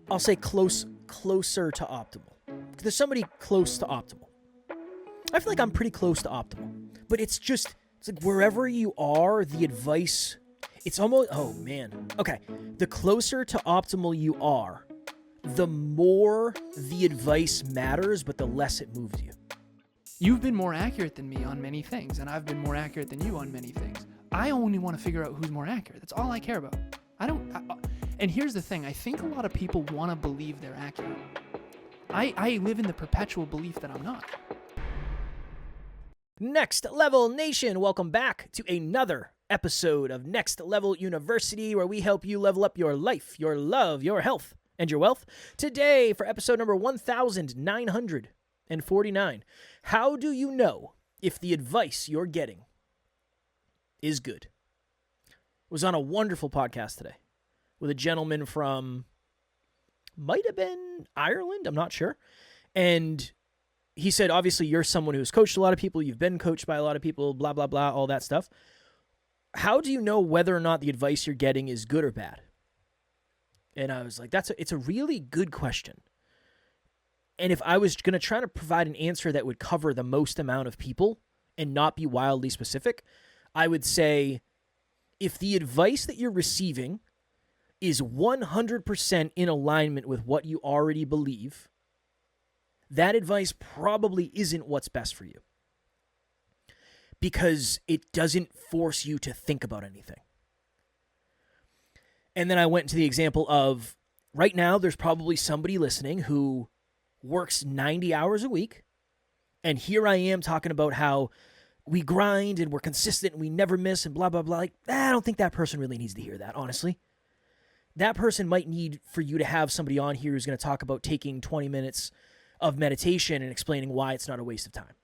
I'll say closer to optimal. There's somebody close to optimal. I feel like I'm pretty close to optimal. But it's like wherever you are, the advice, it's almost, oh man. Okay, the closer to optimal you are, the more the advice matters, but the less it moves you. You've been more accurate than me on many things, and I've been more accurate than you on many things. I only want to figure out who's more accurate. That's all I care about. And here's the thing. I think a lot of people want to believe they're accurate. I live in the perpetual belief that I'm not. Next Level Nation, welcome back to another episode of Next Level University, where we help you level up your life, your love, your health, and your wealth. Today, for episode number 1949, how do you know if the advice you're getting is good? Was on a wonderful podcast today with a gentleman from, might have been Ireland, I'm not sure. And he said, obviously, you're someone who's coached a lot of people, you've been coached by a lot of people, blah, blah, blah, all that stuff. How do you know whether or not the advice you're getting is good or bad? And I was like, it's a really good question. And if I was going to try to provide an answer that would cover the most amount of people and not be wildly specific, I would say, if the advice that you're receiving is 100% in alignment with what you already believe, that advice probably isn't what's best for you, because it doesn't force you to think about anything. And then I went to the example of, right now, there's probably somebody listening who works 90 hours a week, and here I am talking about how we grind and we're consistent and we never miss and blah, blah, blah. Like, I don't think that person really needs to hear that, honestly. That person might need for you to have somebody on here who's going to talk about taking 20 minutes of meditation and explaining why it's not a waste of time.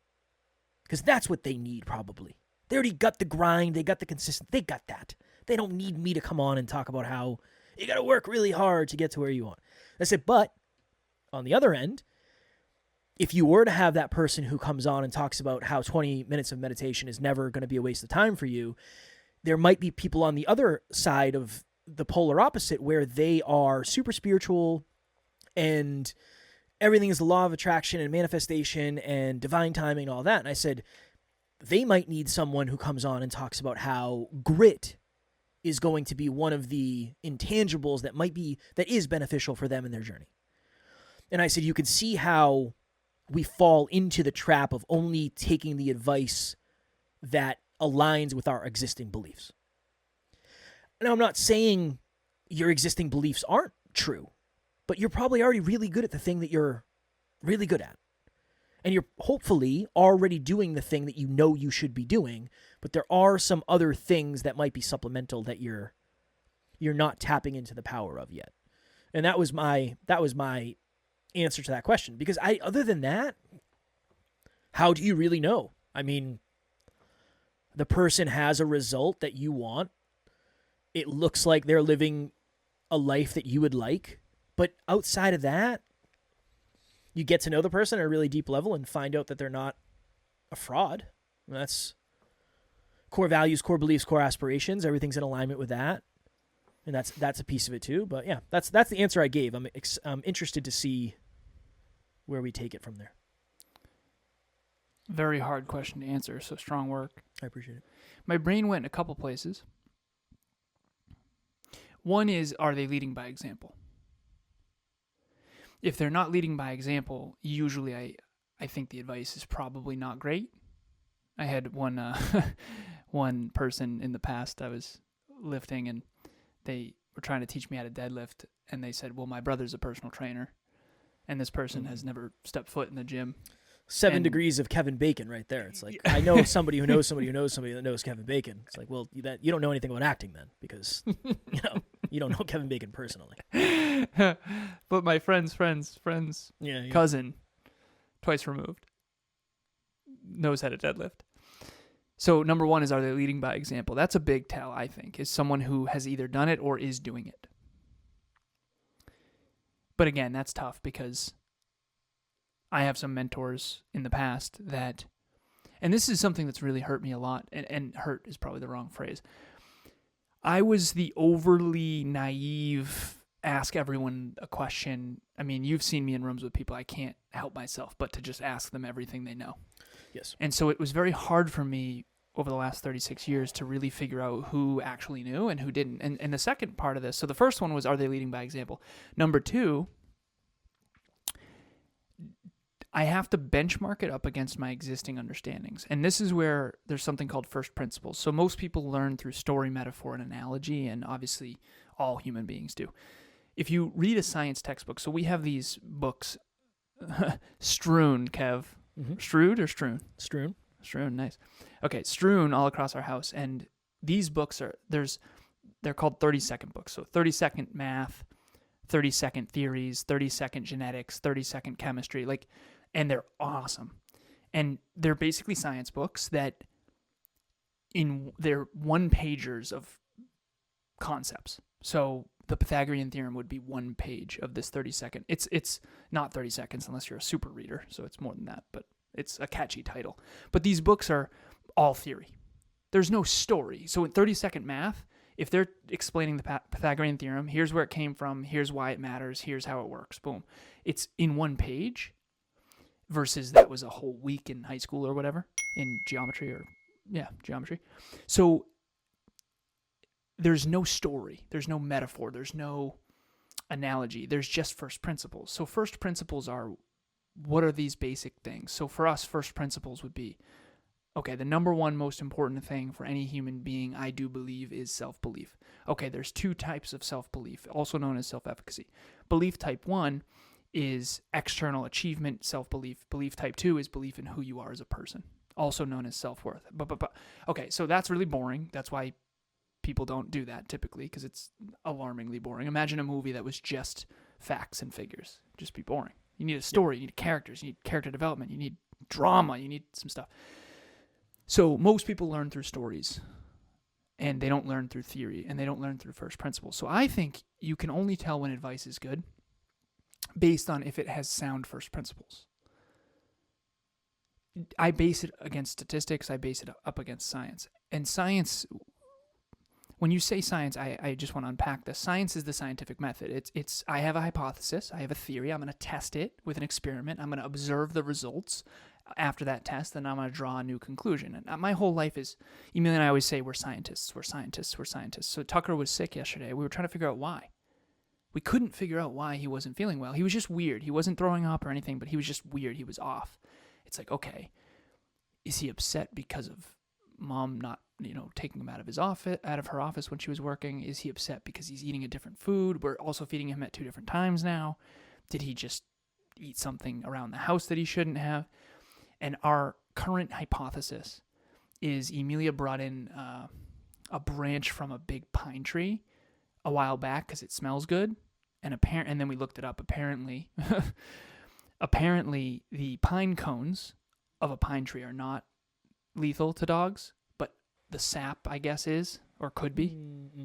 Because that's what they need, probably. They already got the grind, they got the consistent, they got that. They don't need me to come on and talk about how you got to work really hard to get to where you want. I said, but on the other end, if you were to have that person who comes on and talks about how 20 minutes of meditation is never going to be a waste of time for you, there might be people on the other side of the polar opposite where they are super spiritual and everything is the law of attraction and manifestation and divine timing and all that. And I said, they might need someone who comes on and talks about how grit is going to be one of the intangibles that is beneficial for them in their journey. And I said, you can see how we fall into the trap of only taking the advice that aligns with our existing beliefs. Now, I'm not saying your existing beliefs aren't true, but you're probably already really good at the thing that you're really good at. And you're hopefully already doing the thing that you know you should be doing, but there are some other things that might be supplemental that you're not tapping into the power of yet. And that was my answer to that question. Because other than that, how do you really know? I mean, the person has a result that you want. It looks like they're living a life that you would like. But outside of that, you get to know the person at a really deep level and find out that they're not a fraud. That's core values, core beliefs, core aspirations. Everything's in alignment with that. And that's a piece of it too. But yeah, that's the answer I gave. I'm interested to see where we take it from there. Very hard question to answer, so strong work. I appreciate it. My brain went in a couple places. One is, are they leading by example? If they're not leading by example, usually I think the advice is probably not great. I had one person in the past, I was lifting, and they were trying to teach me how to deadlift, and they said, well, my brother's a personal trainer, and this person has never stepped foot in the gym. 7 degrees of Kevin Bacon right there. It's like, I know somebody who knows somebody who knows somebody that knows Kevin Bacon. It's like, well, you don't know anything about acting then, because you don't know Kevin Bacon personally. But my friend's cousin, twice removed, knows how to deadlift. So number one is, are they leading by example? That's a big tell, I think, is someone who has either done it or is doing it. But again, that's tough because I have some mentors in the past that, and this is something that's really hurt me a lot, and hurt is probably the wrong phrase. I was the overly naive ask everyone a question. I mean, you've seen me in rooms with people. I can't help myself but to just ask them everything they know. Yes. And so it was very hard for me over the last 36 years to really figure out who actually knew and who didn't. And the second part of this, so the first one was, are they leading by example? Number two, I have to benchmark it up against my existing understandings. And this is where there's something called first principles. So most people learn through story, metaphor, and analogy, and obviously all human beings do. If you read a science textbook, so we have these books strewn, Kev. Mm-hmm. Strewed or strewn? Strewn. Strewn, nice. Okay, strewn all across our house. And these books they're called 30-second books. So 30-second math, 30-second theories, 30-second genetics, 30-second chemistry, and they're awesome. And they're basically science books that they're one-pagers of concepts. So the Pythagorean theorem would be one page of this 30-second. It's not 30 seconds unless you're a super reader, so it's more than that, but it's a catchy title. But these books are all theory. There's no story. So in 30-second math, if they're explaining the Pythagorean theorem, here's where it came from, here's why it matters, here's how it works, boom. It's in one page versus that was a whole week in high school or whatever in geometry. So there's no story, there's no metaphor, there's no analogy, there's just first principles. So first principles are, what are these basic things? So for us, first principles would be, okay, the number one most important thing for any human being, I do believe, is self-belief. Okay, there's two types of self-belief, also known as self-efficacy. Belief type 1 is external achievement, self-belief. Belief type 2 is belief in who you are as a person, also known as self-worth. Okay, so that's really boring. That's why people don't do that typically, because it's alarmingly boring. Imagine a movie that was just facts and figures. Just be boring. You need a story, you need characters, you need character development, you need drama, you need some stuff. So most people learn through stories, and they don't learn through theory, and they don't learn through first principles. So I think you can only tell when advice is good based on if it has sound first principles. I base it against statistics, I base it up against science. And science, when you say science, I just want to unpack this. Science is the scientific method. It's I have a hypothesis, I have a theory, I'm going to test it with an experiment, I'm going to observe the results after that test, and I'm going to draw a new conclusion. And my whole life is, Emilia and I always say we're scientists. So Tucker was sick yesterday. We were trying to figure out why. We couldn't figure out why he wasn't feeling well. He was just weird. He wasn't throwing up or anything, but he was just weird. He was off. It's like, okay, is he upset because of mom not, taking him out of her office when she was working? Is he upset because he's eating a different food? We're also feeding him at 2 different times now. Did he just eat something around the house that he shouldn't have? And our current hypothesis is Emilia brought in a branch from a big pine tree a while back because it smells good. And then we looked it up. Apparently, the pine cones of a pine tree are not lethal to dogs, but the sap, I guess, is or could be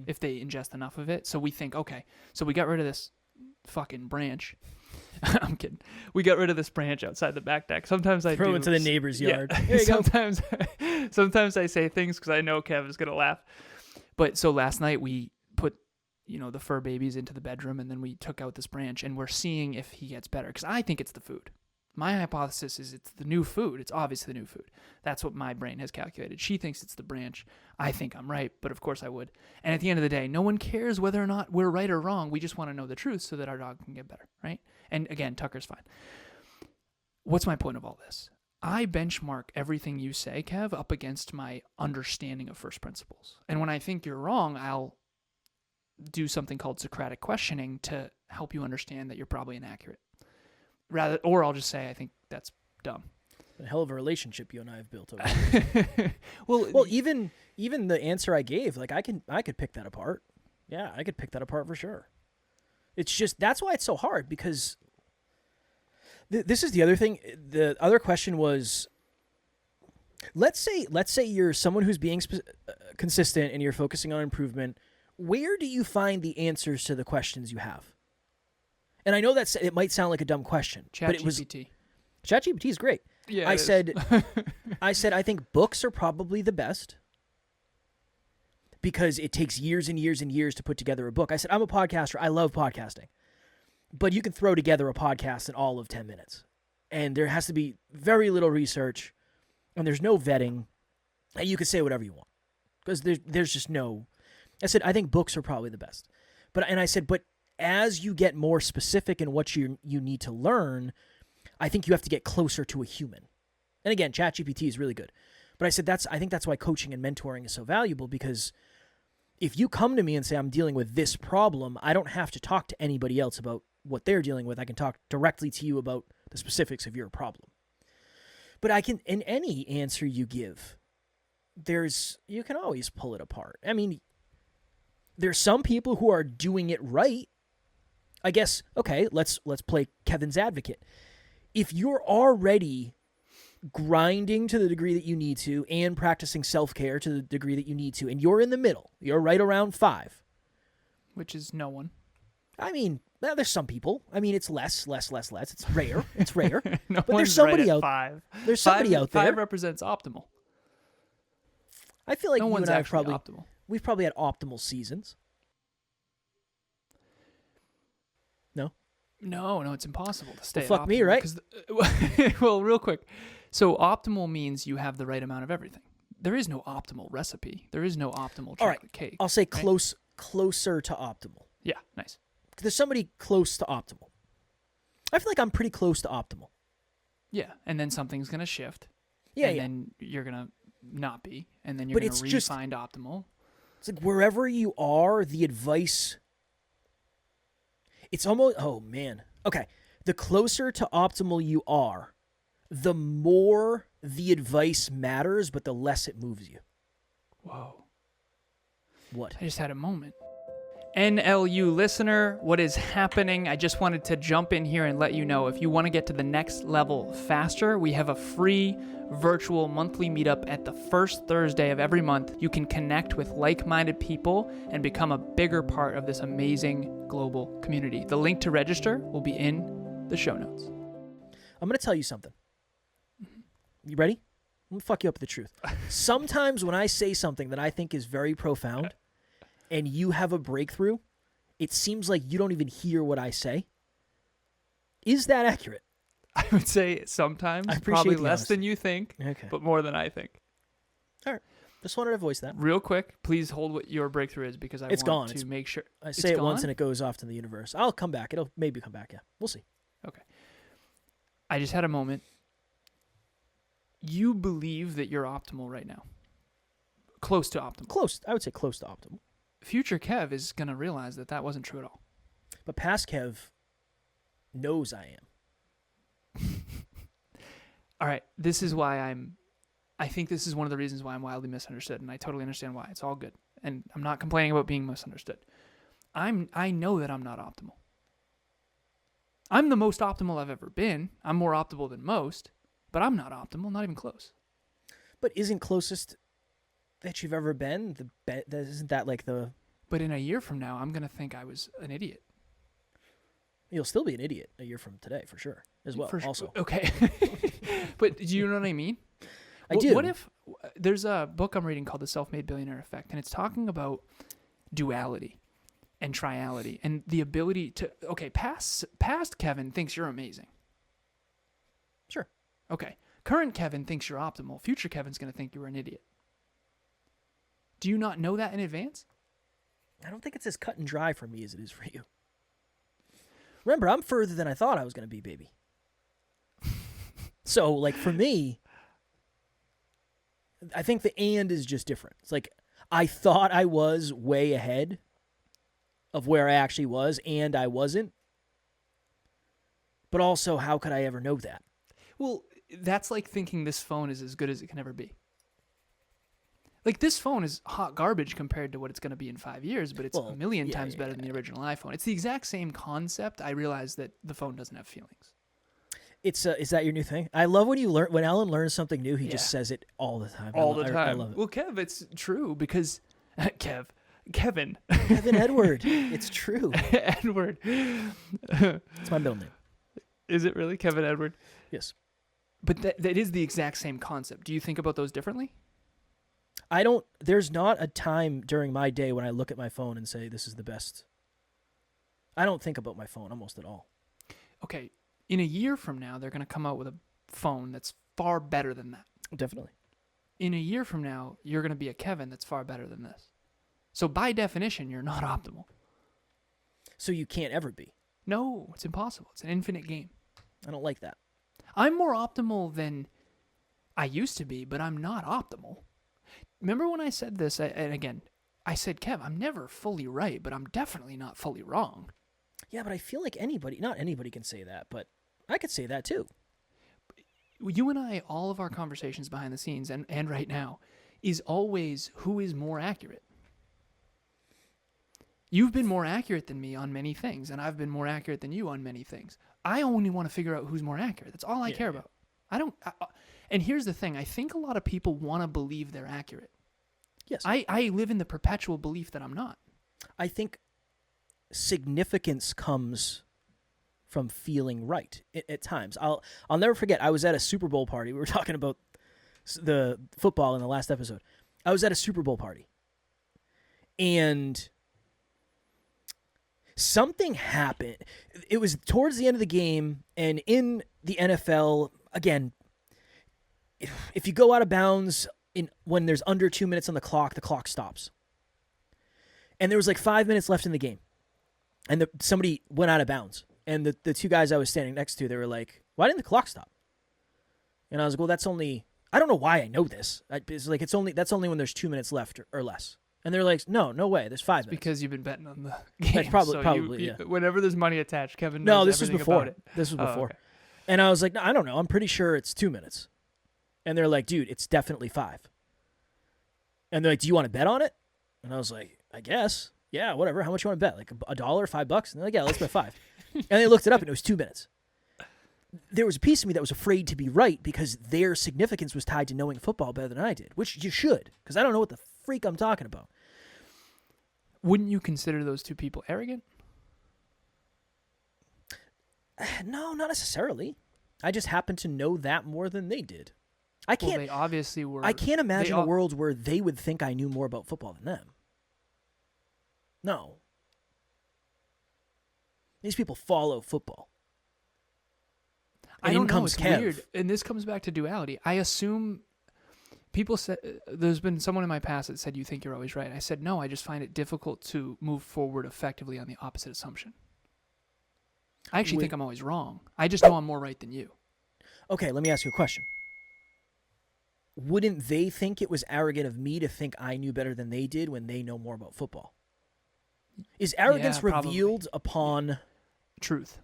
if they ingest enough of it. So we think, okay, so we got rid of this fucking branch. I'm kidding. We got rid of this branch outside the back deck. Sometimes I throw it to the neighbor's yard. Yeah. Sometimes I say things because I know Kev is gonna laugh. But so last night we put, the fur babies into the bedroom, and then we took out this branch, and we're seeing if he gets better. Because I think it's the food. My hypothesis is it's the new food. It's obviously the new food. That's what my brain has calculated. She thinks it's the branch. I think I'm right, but of course I would. And at the end of the day, no one cares whether or not we're right or wrong. We just want to know the truth so that our dog can get better, right? And again, Tucker's fine. What's my point of all this? I benchmark everything you say, Kev, up against my understanding of first principles. And when I think you're wrong, I'll do something called Socratic questioning to help you understand that you're probably inaccurate. Or I'll just say, I think that's dumb. A hell of a relationship you and I have built over the years. well, even the answer I gave, I could pick that apart. Yeah, I could pick that apart for sure. It's just, that's why it's so hard, because this is the other thing. The other question was, let's say you're someone who's being consistent and you're focusing on improvement. Where do you find the answers to the questions you have? And I know it might sound like a dumb question, but it was ChatGPT is great. Yeah, I said I think books are probably the best because it takes years and years and years to put together a book. I said, I'm a podcaster. I love podcasting. But you can throw together a podcast in all of 10 minutes. And there has to be very little research, and there's no vetting, and you can say whatever you want. Because there's just no... I said, I think books are probably the best. And I said, but as you get more specific in what you need to learn, I think you have to get closer to a human. And again, ChatGPT is really good. But I said, I think that's why coaching and mentoring is so valuable, because if you come to me and say, I'm dealing with this problem, I don't have to talk to anybody else about what they're dealing with. I can talk directly to you about the specifics of your problem. But I can, in any answer you give, you can always pull it apart. I mean, there's some people who are doing it right. I guess, okay, let's play Kevin's advocate. If you're already grinding to the degree that you need to and practicing self-care to the degree that you need to, and you're in the middle, you're right around 5. Which is no one. I mean, there's some people. I mean, it's less. It's rare. It's rare. No but one's there's somebody right at out 5. There's somebody out there. 5 represents optimal. I feel like no you one's and I actually optimal. We've probably had optimal seasons. No, it's impossible to stay. Well, fuck me, right? Well, real quick. So optimal means you have the right amount of everything. There is no optimal recipe. There is no optimal chocolate cake. I'll say right? closer to optimal. Yeah, nice. There's somebody close to optimal. I feel like I'm pretty close to optimal. Yeah, and then something's going to shift. Yeah, and then you're going to not be. And then you're going to re-find optimal. It's like wherever you are, the advice... It's almost... Oh, man. Okay. The closer to optimal you are, the more the advice matters, but the less it moves you. Whoa. What? I just had a moment. NLU listener, what is happening? I just wanted to jump in here and let you know, if you want to get to the next level faster, we have a free virtual monthly meetup at the first Thursday of every month. You can connect with like-minded people and become a bigger part of this amazing global community. The link to register will be in the show notes. I'm going to tell you something. You ready? I'm going to fuck you up with the truth. Sometimes when I say something that I think is very profound and you have a breakthrough, it seems like you don't even hear what I say. Is that accurate? I would say sometimes, probably less than you think, but more than I think. All right. Just wanted to voice that. Real quick, please hold what your breakthrough is, because I want to make sure. I say it once and it goes off to the universe. I'll come back. It'll maybe come back, yeah. We'll see. Okay. I just had a moment. You believe that you're optimal right now. Close to optimal. Close. I would say close to optimal. Future Kev is going to realize that that wasn't true at all. But past Kev knows I am. All right. This is why I think this is one of the reasons why I'm wildly misunderstood, and I totally understand why. It's all good. And I'm not complaining about being misunderstood. I know that I'm not optimal. I'm the most optimal I've ever been. I'm more optimal than most, but I'm not optimal, not even close. But isn't closest that you've ever been, isn't that like the... But in a year from now, I'm going to think I was an idiot. You'll still be an idiot a year from today, for sure, as well, also. Okay. But do you know what I mean? I do. What if... There's a book I'm reading called The Self-Made Billionaire Effect, and it's talking about duality and triality and the ability to... Okay, past Kevin thinks you're amazing. Sure. Okay. Current Kevin thinks you're optimal. Future Kevin's going to think you're an idiot. Do you not know that in advance? I don't think it's as cut and dry for me as it is for you. Remember, I'm further than I thought I was going to be, baby. So, like, for me, I think the and is just different. It's like, I thought I was way ahead of where I actually was, and I wasn't. But also, how could I ever know that? Well, that's like thinking this phone is as good as it can ever be. Like, this phone is hot garbage compared to what it's going to be in 5 years, but it's a million times better than the original iPhone. It's the exact same concept. I realize that the phone doesn't have feelings. Is that your new thing? I love when Alan learns something new, he just says it all the time. All the time. I love it. Well, Kev, it's true because... Kevin Edward. It's true. Edward. It's my middle name. Is it really Kevin Edward? Yes. But that is the exact same concept. Do you think about those differently? There's not a time during my day when I look at my phone and say, this is the best. I don't think about my phone almost at all. Okay, in a year from now, they're going to come out with a phone that's far better than that. Definitely. In a year from now, you're going to be a Kevin that's far better than this. So by definition, you're not optimal. So you can't ever be. No, it's impossible. It's an infinite game. I don't like that. I'm more optimal than I used to be, but I'm not optimal. Remember when I said this, and again, I said, Kev, I'm never fully right, but I'm definitely not fully wrong. Yeah, but I feel like not anybody can say that, but I could say that too. You and I, all of our conversations behind the scenes and right now, is always who is more accurate. You've been more accurate than me on many things, and I've been more accurate than you on many things. I only want to figure out who's more accurate. That's all I care about. And here's the thing. I think a lot of people want to believe they're accurate. Yes. I live in the perpetual belief that I'm not. I think significance comes from feeling right at times. I'll never forget, I was at a Super Bowl party. We were talking about the football in the last episode. I was at a Super Bowl party. And something happened. It was towards the end of the game, and in the NFL, again, if you go out of bounds when there's under 2 minutes on the clock stops. And there was like 5 minutes left in the game. And somebody went out of bounds. And the two guys I was standing next to, they were like, why didn't the clock stop? And I was like, well, that's only, I don't know why I know this. It's like, that's only when there's 2 minutes left or less. And they're like, no way, there's 5 minutes. Because you've been betting on the game. That's probably, yeah. Whenever there's money attached, Kevin knows this was everything before. about it. This was before. Okay. And I was like, no, I don't know. I'm pretty sure it's 2 minutes. And they're like, dude, it's definitely 5. And they're like, do you want to bet on it? And I was like, I guess. Yeah, whatever. How much you want to bet? Like $1, $5? And they're like, yeah, let's bet 5. And they looked it up, and it was 2 minutes. There was a piece of me that was afraid to be right because their significance was tied to knowing football better than I did, which you should, because I don't know what the freak I'm talking about. Wouldn't you consider those two people arrogant? No, not necessarily. I just happen to know that more than they did. Well, they obviously were. I can't imagine a world where they would think I knew more about football than them. No. These people follow football. I don't know. It's weird. And this comes back to duality. I assume people said, there's been someone in my past that said, you think you're always right. I said, no, I just find it difficult to move forward effectively on the opposite assumption. I actually think I'm always wrong. I just know I'm more right than you. Okay, let me ask you a question. Wouldn't they think it was arrogant of me to think I knew better than they did when they know more about football? Is arrogance revealed upon truth?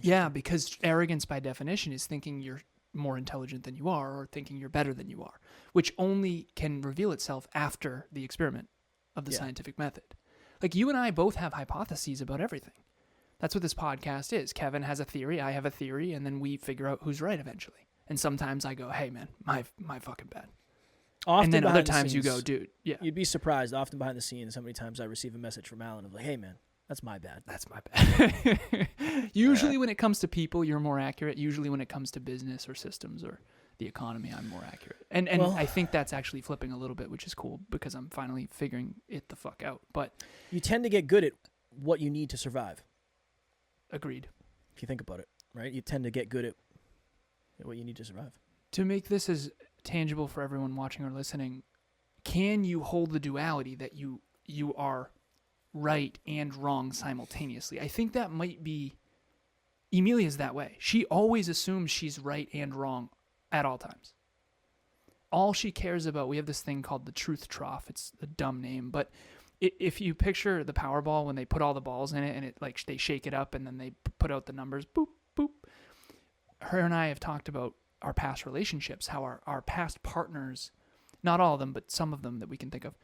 Yeah, because arrogance by definition is thinking you're more intelligent than you are or thinking you're better than you are, which only can reveal itself after the experiment of the scientific method. Like you and I both have hypotheses about everything. That's what this podcast is. Kevin has a theory, I have a theory, and then we figure out who's right eventually. And sometimes I go, hey, man, my fucking bad. Often and then other times you go, dude, yeah. You'd be surprised often behind the scenes how many times I receive a message from Alan of like, hey, man, that's my bad. That's my bad. Usually when it comes to people, you're more accurate. Usually when it comes to business or systems or the economy, I'm more accurate. And I think that's actually flipping a little bit, which is cool because I'm finally figuring it the fuck out. But you tend to get good at what you need to survive. Agreed. If you think about it, right? You tend to get good at what you need to survive. To make this as tangible for everyone watching or listening, can you hold the duality that you are right and wrong simultaneously? I think that might be... Emilia's that way. She always assumes she's right and wrong at all times. All she cares about, we have this thing called the truth trough. It's a dumb name, but if you picture the Powerball when they put all the balls in it and it like they shake it up and then they put out the numbers, boop, boop. Her and I have talked about our past relationships, how our past partners, not all of them, but some of them that we can think of,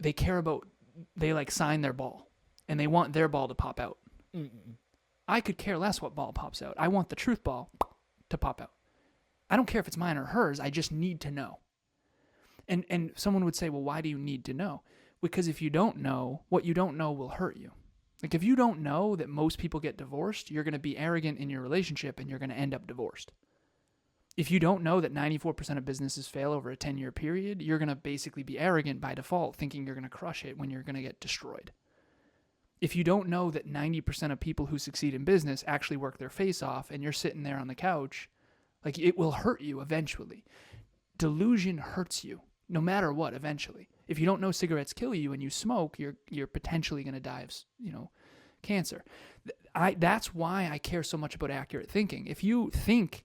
they care about, they like sign their ball and they want their ball to pop out. Mm-mm. I could care less what ball pops out. I want the truth ball to pop out. I don't care if it's mine or hers. I just need to know. And someone would say, well, why do you need to know? Because if you don't know, what you don't know will hurt you. Like if you don't know that most people get divorced, you're going to be arrogant in your relationship and you're going to end up divorced. If you don't know that 94% of businesses fail over a 10-year period, you're going to basically be arrogant by default, thinking you're going to crush it when you're going to get destroyed. If you don't know that 90% of people who succeed in business actually work their face off and you're sitting there on the couch, like, it will hurt you eventually. Delusion hurts you no matter what eventually. If you don't know cigarettes kill you and you smoke, you're potentially going to die of, cancer. That's why I care so much about accurate thinking. If you think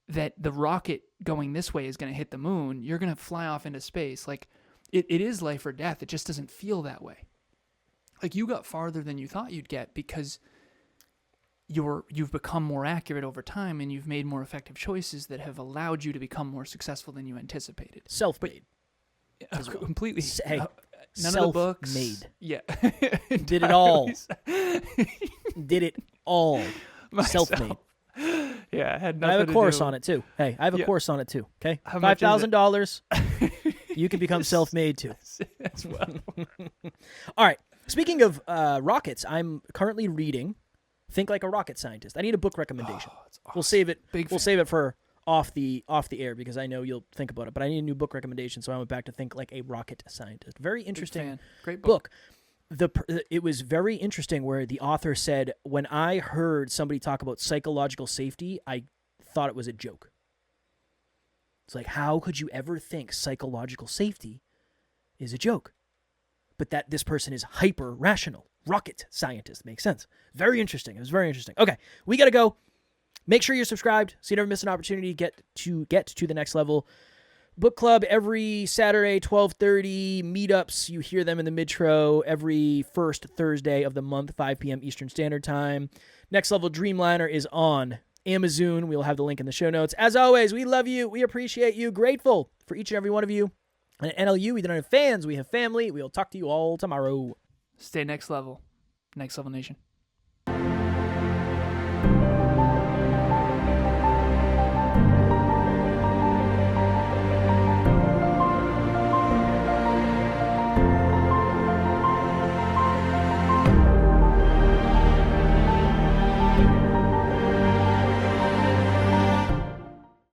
that the rocket going this way is going to hit the moon, you're going to fly off into space. Like, it is life or death. It just doesn't feel that way. Like, you got farther than you thought you'd get because you've become more accurate over time and you've made more effective choices that have allowed you to become more successful than you anticipated. Self-made. Completely. Hey, none of the books. Self-made. Yeah. Did it all. Did it all. Myself. Self-made. Yeah, I had I nothing have a course to do. on it too. Hey, I have a course on it too. Okay, How much is it? $5,000. You can become self-made too. As well. All right. Speaking of rockets, I'm currently reading "Think Like a Rocket Scientist." I need a book recommendation. Oh, it's awesome. We'll save it. Big We'll fan. save it for off the air because I know you'll think about it. But I need a new book recommendation, so I went back to "Think Like a Rocket Scientist." Very interesting fan. Great book. It was very interesting where the author said, when I heard somebody talk about psychological safety, I thought it was a joke. It's like, how could you ever think psychological safety is a joke? But that this person is hyper rational. Rocket scientist. Makes sense. Very interesting. It was very interesting. Okay, we got to go. Make sure you're subscribed so you never miss an opportunity to get to the next level. Book club every Saturday, 12:30. Meetups, you hear them in the Midtro every first Thursday of the month, 5 p.m. Eastern Standard Time. Next Level Dreamliner is on Amazon. We'll have the link in the show notes. As always, we love you. We appreciate you. Grateful for each and every one of you. And at NLU, we don't have fans. We have family. We'll talk to you all tomorrow. Stay next level. Next Level Nation.